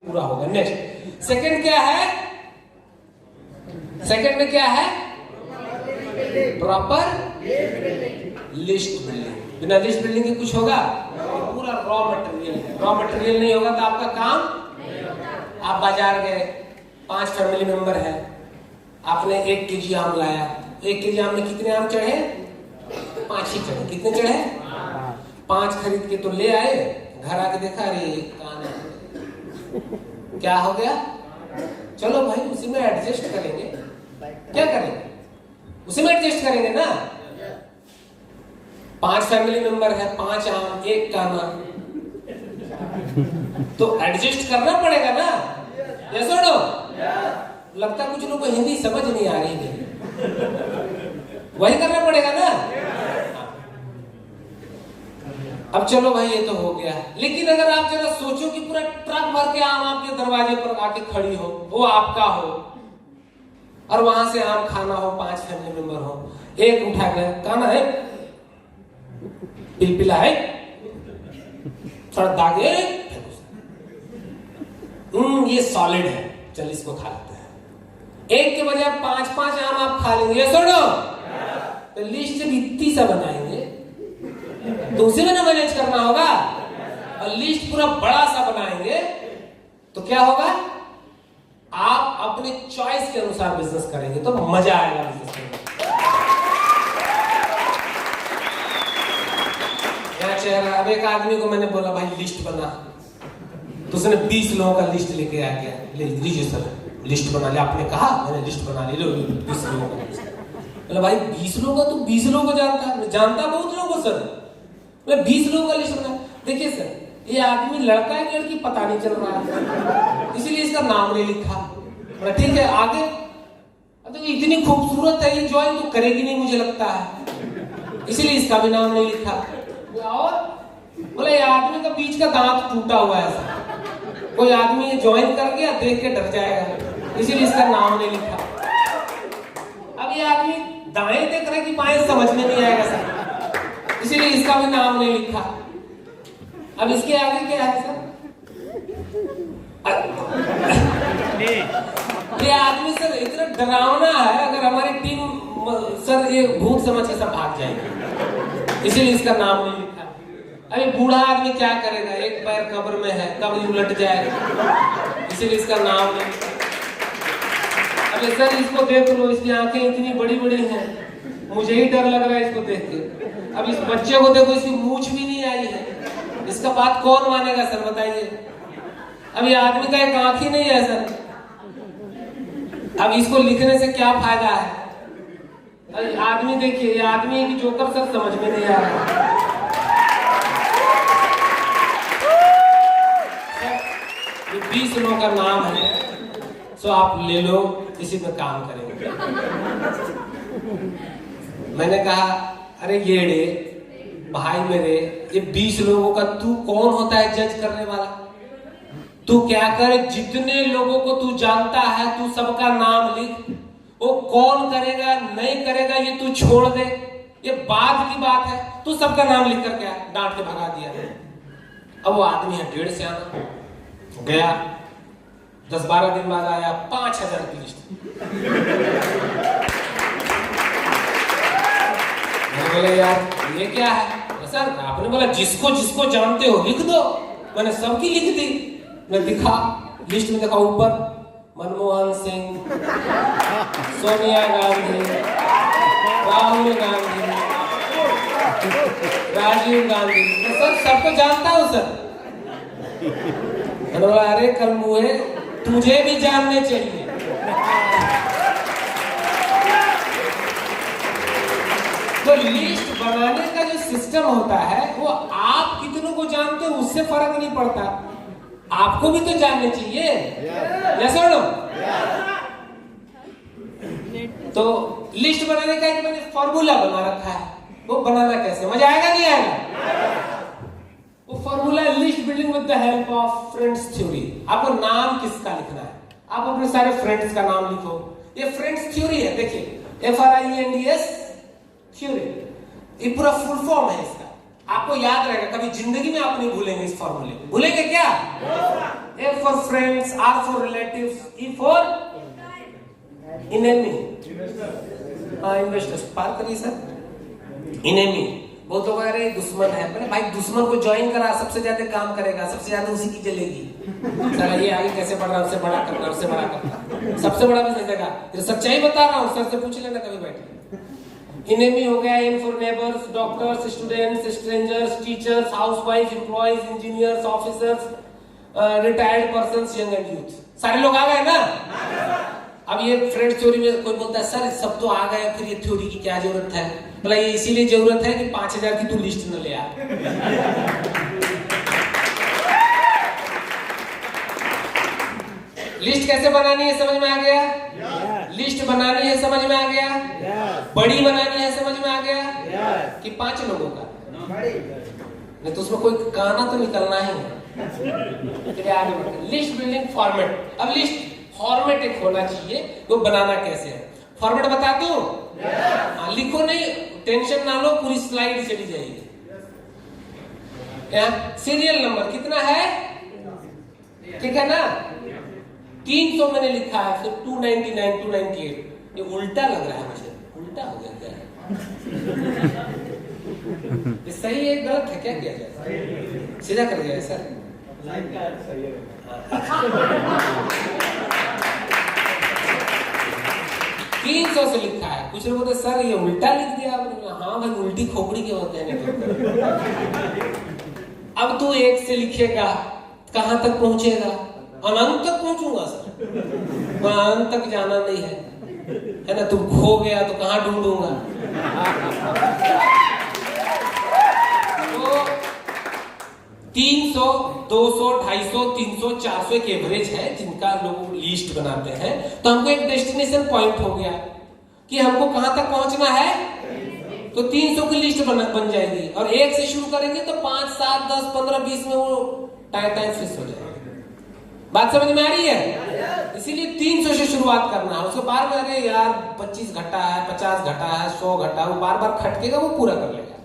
पूरा होगा। Next second क्या है? सेकंड में क्या है? Proper list building. बिना लिस्ट बिल्डिंग के कुछ होगा? पूरा रॉ मटेरियल है। रॉ मटेरियल नहीं होगा तो आपका काम। आप बाजार गए, 5 फैमिली मेंबर है, आपने 1 केजी आम लाया। 1 केजी आम में कितने आम चढ़े? 5 ही चढ़े। कितने चढ़े? 5 खरीद के तो ले आए, घर आके देखा अरे कान क्या हो गया? चलो भाई उसी में एडजस्ट करेंगे। क्या करेंगे? उसी में एडजस्ट करेंगे ना। 5 फैमिली मेंबर है, 5 आम, 1 काना, तो एडजस्ट करना पड़ेगा ना। यस और नो? लगता कुछ लोगों को हिंदी समझ नहीं आ रही है, वही करना पड़ेगा ना। अब चलो भाई ये तो हो गया, लेकिन अगर आप जरा सोचो कि पूरा ट्रक भर के आम आपके दरवाजे पर आके खड़ी हो, वो आपका हो, और वहां से आम खाना हो, 5 फैमिली मेंबर हो, एक उठा के खाना है, पिलपिला है, थोड़ा दागे, ये सॉलिड है, चल इसको खा लेते हैं। एक के बजाय 5-5 आम आप खा लेंगे, सुनो तो लिस्ट जब इतनी सा बनाएंगे तो उसी में ना मैनेज करना होगा। और लिस्ट पूरा बड़ा सा बनाएंगे तो क्या होगा? आप अपने चॉइस के अनुसार बिजनेस करेंगे तो मजा आएगा बिजनेस करने में। चेहरा, अब एक आदमी को मैंने बोला भाई लिस्ट बना, तो उसने 20 लोगों का लिस्ट लेके आ गया। ले लीजिए सर लिस्ट बना ले। आपने कहा मैंने लिस्ट बना ली, लो 20 लोगों का लिस्ट। बोला भाई 20 लोगों का, तो 20 लोगों को जानता है? मैं जानता बहुत लोगों को सर, मैं 20 लोगों का लिस्ट बना। देखिए सर ये आदमी लड़का है कि लड़की पता नहीं चल रहा है, इसीलिए इसका नाम नहीं लिखा। ठीक है आगे, तो इतनी खूबसूरत है ये, ज्वाइन तो करेगी नहीं मुझे लगता है, इसीलिए इसका भी नाम नहीं लिखा। और बोले ये आदमी का बीच का दांत टूटा हुआ है सर, कोई आदमी ये ज्वाइन कर गया देख के डर जाएगा, इसीलिए इसका नाम नहीं लिखा। अब ये आदमी दाएं देख रहा है कि बाएं समझ में नहीं आएगा सर, इसीलिए इसका भी नाम नहीं लिखा। अब इसके आगे क्या है सर? ये आदमी सर इतना डरावना है, अगर हमारी टीम सर ये भूत समझ के सब भाग जाएंगे, इसीलिए इसका नाम नहीं लिखा। अरे बूढ़ा आदमी क्या करेगा, एक पैर कब्र में है, कब्र उलट जाएगा, इसीलिए इसका नाम नहीं लिखा। अरे सर इसको देख लो, इसकी आंखें इतनी बड़ी बड़ी हैं, मुझे ही डर लग रहा है इसको देख के। अब इस बच्चे को देखो, इसकी मूंछ भी नहीं आई है, इसका बात कौन मानेगा सर बताइए? अब ये आदमी का एक आंख ही नहीं है सर, अब इसको लिखने से क्या फायदा है? अरे आदमी देखिए, ये आदमी की जोकर सर समझ में नहीं आ रहा। 20 लोगों का नाम है, सो आप ले लो, इसी पे काम करेंगे। मैंने कहा अरे येड़े भाई मेरे, ये 20 लोगों का तू कौन होता है जज करने वाला? तू क्या कर, जितने लोगों को तू जानता है तू सबका नाम लिख, वो कौन करेगा नहीं करेगा ये तू छोड़ दे, ये बाद की बात है। तू सबका नाम लिख कर क्या डांट के भगा दिया। अब वो आदमी है 1.5 से आना गया, 10-12 दिन बाद आया 5000 की लिस्ट। मैंने बोला यार ये क्या है? सर आपने बोला जिसको जिसको जानते हो लिख दो, मैंने सबकी लिख दी। मैं दिखा लिस्ट में, देखा ऊपर मनमोहन सिंह, सोनिया गांधी, राहुल गांधी, राजीव गांधी, मैं सर सबको जानता हूँ सर। मैंने बोला अरे कल मुझे तुझे भी जानने चाहिए। तो लिस्ट बनाने का जो सिस्टम होता है वो आप कितनों को जानते हो उससे फर्क नहीं पड़ता, आपको भी तो जानने चाहिए। यस और नो? तो लिस्ट बनाने का एक मैंने फॉर्मूला बना रखा है, वो बनाना कैसे, मजा आएगा नहीं आएगा? वो फॉर्मूला है list building with the help of friends theory. आपको नाम किसका लिखना है? आप अपने सारे फ्रेंड्स का नाम लिखो। ये फ्रेंड्स थ्योरी है, देखिए FRIENDS थ्योरी, ये पूरा फुल फॉर्म है इसका, आपको याद रहेगा, कभी जिंदगी में आप नहीं भूलेंगे इस फॉर्मूले। भूलेंगे क्या? A for friends, R for relatives, E for enemy. Investors पार करिए सर। enemy बहुत लोग कह रहे हैं दुश्मन है, पर भाई दुश्मन को ज्वाइन करा, सबसे ज्यादा काम करेगा, सबसे ज्यादा उसी की चलेगी। सर ये आगे कैसे बढ़ रहा है, उससे बड़ा करना, उससे बड़ा करना, सबसे बड़ा बिजनेस देगा। ये सच्चाई बता रहा हूँ, सर से पूछ लेना कभी बैठ के। इनेमी हो गया aim for neighbours, doctors, students, strangers, teachers, housewife, employees, engineers, officers, retired persons, young and youth. सारे लोग आ गए ना? अब ये फ्रेंड थ्योरी में कोई बोलता है सर सब तो आ गए, फिर ये थ्योरी की क्या जरूरत है? बोला ये इसीलिए जरूरत है कि 5000 की तू लिस्ट न ले आ। लिस्ट कैसे बनानी है समझ में आ गया? लिस्ट बनानी है समझ में आ गया? बड़ी बनानी है समझ में आ गया? कि 5 लोगों का नहीं तो उसमें कोई गाना तो निकलना ही है। List building format. अब लिस्ट फॉर्मेट एक होना चाहिए, वो बनाना कैसे है? फॉर्मेट बता दूं? लिखो नहीं, टेंशन ना लो, पूरी स्लाइड चली जाएगी। सीरियल नंबर कितना है? ठीक है ना? 300 मैंने लिखा है, फिर 299, 298। ये उल्टा लग रहा है मुझे, उल्टा हो गया क्या? ये सही है गलत है? क्या किया जाए? सीधा कर दिया सर। 300 से लिखा है। कुछ लोग बोलते सर ये उल्टा लिख दिया आपने। हाँ भाई उल्टी खोपड़ी के होते हैं। अब तू 1 से लिखेगा, कहां तक पहुंचेगा? अनंत तक पहुंचूंगा सर। अनंत तक जाना नहीं है ना? तुम खो गया तो कहां ढूंढूंगा? तो 300, 200, 250, 300, 400 एक एवरेज है जिनका लोग लिस्ट बनाते हैं। तो हमको एक डेस्टिनेशन पॉइंट हो गया कि हमको कहां तक पहुंचना है। तो 300 की लिस्ट बन जाएगी और 1 से शुरू करेंगे तो 5, 7, 10, 15, 20 में वो टाइम फिक्स हो जाएगा। बात समझ में आ रही है? इसीलिए 300 से शुरुआत करना है। उसको बार बार अरे यार 25 घटा है, 50 घटा है, 100 घटा, वो बार बार खटकेगा, वो पूरा कर लेगा।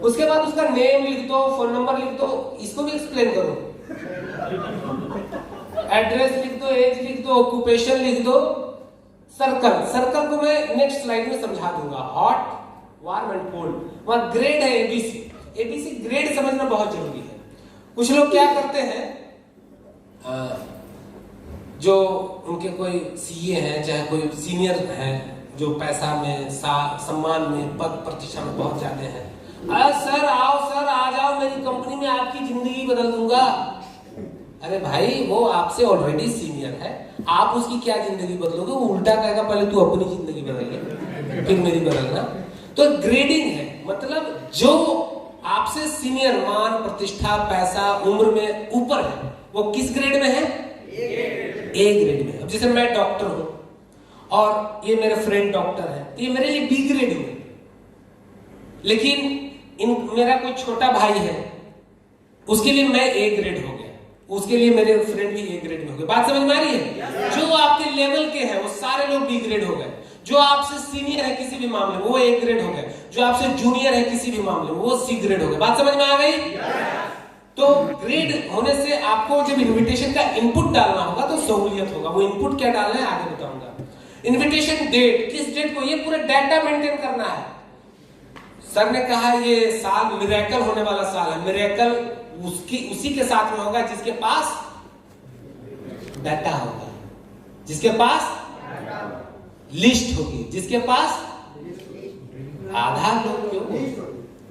उसके बाद उसका नेम लिख दो, फोन नंबर लिख दो, इसको भी एक्सप्लेन करो। एड्रेस लिख दो, एज लिख दो, ऑक्यूपेशन लिख दो। सर्कल को मैं नेक्स्ट स्लाइड में समझा दूंगा। Hot, warm and cold. वहां ग्रेड है एबीसी ग्रेड समझना बहुत जरूरी है। कुछ लोग क्या करते हैं, जो उनके कोई सीए हैं, चाहे कोई सीनियर है, जो पैसा में, सम्मान में, पद प्रतिष्ठा में बहुत जाते हैं, सर आओ, सर आ जाओ, मेरी कंपनी में आपकी जिंदगी बदल दूंगा। अरे भाई वो आपसे ऑलरेडी सीनियर है, आप उसकी क्या जिंदगी बदलोगे? वो उल्टा कहेगा पहले तू अपनी जिंदगी बदल ले, फिर मेरी बदलना। तो ग्रेडिंग है, मतलब जो आपसे सीनियर, मान, प्रतिष्ठा, पैसा, उम्र में ऊपर है, वो किस ग्रेड में है? ए ग्रेड में। अब जैसे मैं डॉक्टर हूं और ये मेरे फ्रेंड डॉक्टर है, तो ये मेरे लिए बी ग्रेड हुए। लेकिन मेरा कोई छोटा भाई है, उसके लिए मैं ए ग्रेड हो गया, उसके लिए मेरे फ्रेंड भी ए ग्रेड में हो गए। बात समझ में आ रही है? जो आपके लेवल के हैं वो सारे लोग बी ग्रेड हो गए। जो आपसे सीनियर है किसी भी मामले में वो ए ग्रेड हो गए। जो आपसे जूनियर है किसी भी मामले में वो सी ग्रेड हो गए। बात समझ में आ गई? तो ग्रेड होने से आपको जब इन्विटेशन का इनपुट डालना होगा तो सहूलियत होगा। वो इनपुट क्या डालना है आगे बताऊंगा। इन्विटेशन डेट, किस डेट को, ये पूरा डाटा मेंटेन करना है। सर ने कहा ये साल मिरेकल होने वाला साल है। मिरेकल उसी के साथ में होगा जिसके पास डाटा होगा, जिसके पास लिस्ट होगी, जिसके पास आधार लोग क्यों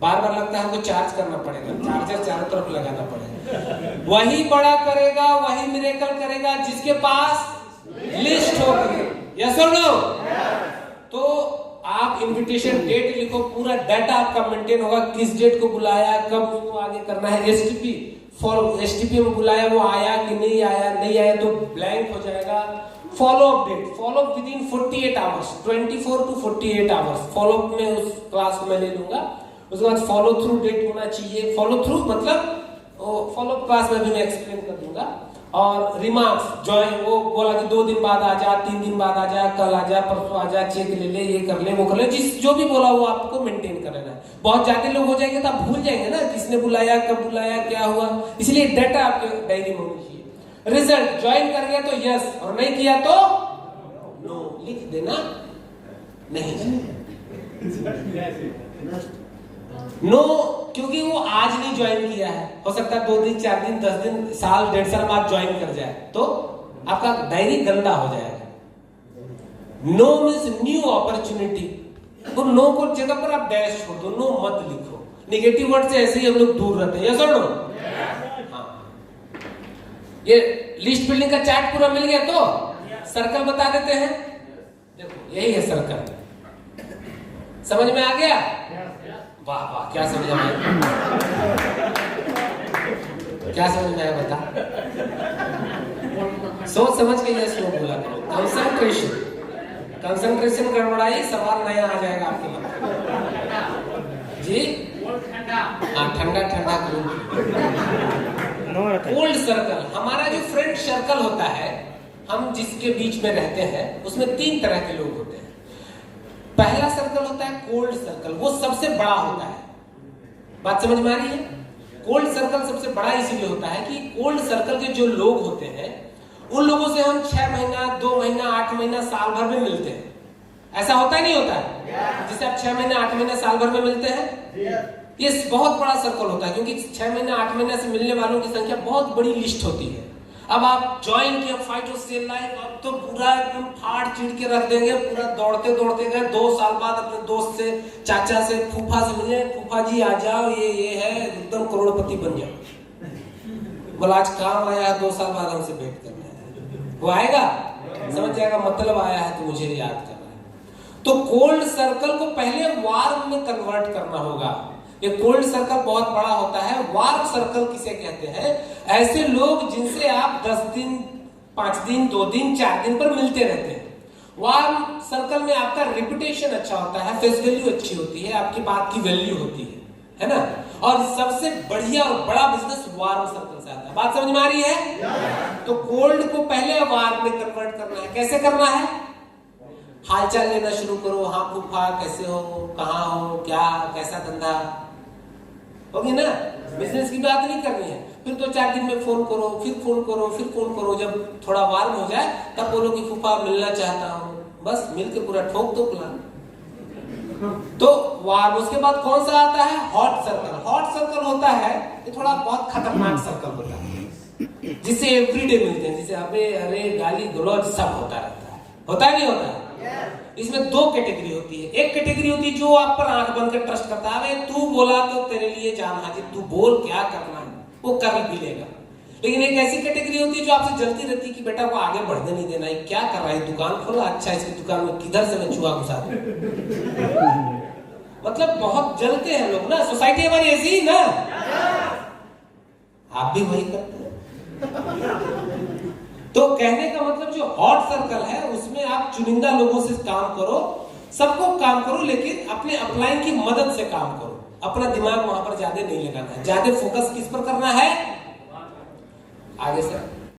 बार बार लगता है हमको चार्ज करना पड़ेगा, चार्जर चारों तरफ लगाना पड़ेगा। वही बड़ा करेगा, वही मिरेकल करेगा जिसके पास लिस्ट होगी। यस और नो? तो आप इनविटेशन डेट लिखो, पूरा डाटा आपका मेंटेन होगा, किस डेट को बुलाया, कब उसको आगे करना है। एसटीपी में बुलाया, वो आया कि नहीं आया, नहीं आया तो ब्लैंक हो जाएगा। Follow up date, follow up within 48 hours, 24 to 48 hours. Follow up में उस क्लास को मैं ले लूंगा। उसके बाद फॉलो थ्रू डेट होना चाहिए। फॉलो थ्रू मतलब फॉलो अप क्लास में भी मैं एक्सप्लेन कर दूंगा। और रिमार्क्स ज्वाइन, वो बोला कि 2 दिन बाद आ जा, 3 दिन बाद आ जा, कल आ जा, परसों आ जा, चेक ले ले, ये कर ले, वो कर ले, जो भी बोला वो आपको मेंटेन कर लेना है। बहुत ज्यादा लोग हो जाएंगे तो आप भूल जाएंगे ना किसने बुलाया, कब बुलाया, क्या हुआ, इसलिए डाटा आपके डायरी में होनी चाहिए। रिजल्ट ज्वाइन कर गया तो यस, और नहीं किया तो नो लिख देना, नहीं नो, क्योंकि वो आज नहीं ज्वाइन किया है, हो सकता है 2 दिन, 4 दिन, 10 दिन, साल, 1.5 साल बाद ज्वाइन कर जाए तो आपका डायरी गंदा हो जाएगा। नो मीन्स न्यू अपॉर्चुनिटी, तो नो को जगह पर आप डैश छोड़ दो, नो मत लिखो। नेगेटिव वर्ड से ऐसे ही हम लोग दूर रहते हैं, यस और नो? हाँ, ये लिस्ट बिल्डिंग का चार्ट पूरा मिल गया तो सर्कल बता देते हैं, देखो यही है सर्कल, समझ में आ गया? वाह वाह, क्या समझ में आया? क्या समझ में आया बता? सोच समझ के ये स्लो बोला करो। कंसंट्रेशन, कंसंट्रेशन गड़बड़ाई, सवाल नया आ जाएगा आपके मन जी। हाँ, ठंडा ठंडा कोल्ड सर्कल, हमारा जो फ्रेंड सर्कल होता है, हम जिसके बीच में रहते हैं, उसमें 3 तरह के लोग होते हैं। पहला सर्कल होता है कोल्ड सर्कल, वो सबसे बड़ा होता है, बात समझ में आ रही है? कोल्ड सर्कल सबसे बड़ा इसीलिए होता है कि कोल्ड सर्कल के जो लोग होते हैं उन लोगों से हम 6 महीना, 2 महीना, 8 महीना, साल भर में मिलते हैं। ऐसा होता है नहीं होता है? जिसे आप 6 महीने, 8 महीने, साल भर में मिलते हैं, ये बहुत बड़ा सर्कल होता है, क्योंकि 6 महीने, 8 महीने से मिलने वालों की संख्या बहुत बड़ी लिस्ट होती है। अब आप ज्वाइन किया फाइट और सेल लाइफ, अब तो पूरा एकदम फाड़ चीड़ के रख देंगे, पूरा दौड़ते दौड़ते गए, 2 साल बाद अपने दोस्त से, चाचा से, फूफा से मिले, फूफा जी आ जाओ, ये है, एकदम करोड़पति बन जाओ। बोला आज काम आया है, 2 साल बाद हमसे भेंट करना है, वो आएगा, समझ जाएगा मतलब आया है तो मुझे याद करना है। तो कोल्ड सर्कल को पहले वार्म में कन्वर्ट करना होगा। ये कोल्ड सर्कल बहुत बड़ा होता है। वार्म सर्कल किसे कहते हैं? ऐसे लोग जिनसे आप 10 दिन, 5 दिन, 2 दिन, 4 दिन पर मिलते रहते हैं। वार्म सर्कल में आपका रेपुटेशन अच्छा होता है, फेस वैल्यू अच्छी होती है, आपकी बात की वैल्यू होती है ना? और सबसे बढ़िया और बड़ा बिजनेस वार्म सर्कल से आता है। बात समझ में आ रही है? तो कोल्ड को पहले वार्म में कन्वर्ट करना है। कैसे करना है? हालचाल लेना शुरू करो, हाँ फूफा कैसे हो, कहाँ हो, क्या, कैसा धंधा, होगी ना? बिजनेस की बात नहीं करनी है। फिर 2-4 दिन में फोन करो, फिर फोन करो, फिर फोन करो। जब थोड़ा वार्म हो जाए तब बोलो कि फूफा मिलना चाहता हूँ, बस मिलके पूरा ठोक दो प्लान। तो वार्म, उसके बाद कौन सा आता है? Hot circle. हॉट सर्कल होता है ये थोड़ा बहुत खतरनाक सर्कल होता है, जिससे एवरीडे मिलते हैं, जिसे अरे गाली गलौज सब होता रहता है। होता है नहीं होता है? इसमें 2 कैटेगरी होती है। एक कैटेगरी होती है जो आप पर आंख बंद कर ट्रस्ट करता है, तू बोला तो तेरे लिए जान हाजिर, तू बोल क्या करना है वो कर भी लेगा। लेकिन एक ऐसी कैटेगरी होती है जो आपसे जलती रहती है कि बेटा वो आगे बढ़ने नहीं देना है, क्या कर रहा है, दुकान खोला, अच्छा इसकी दुकान में किधर से मैं चूहा घुसा दूं। मतलब बहुत जलते हैं लोग ना, सोसाइटी हमारी ऐसी ही ना, आप भी वही करते हैं। तो कहने का मतलब जो हॉट सर्कल है उसमें आप चुनिंदा लोगों से काम करो, सबको काम करो, लेकिन अपने अपलाइन की मदद से काम करो। अपना दिमाग वहां पर ज्यादा नहीं लगाना है, ज्यादा फोकस किस पर करना है? आगे सर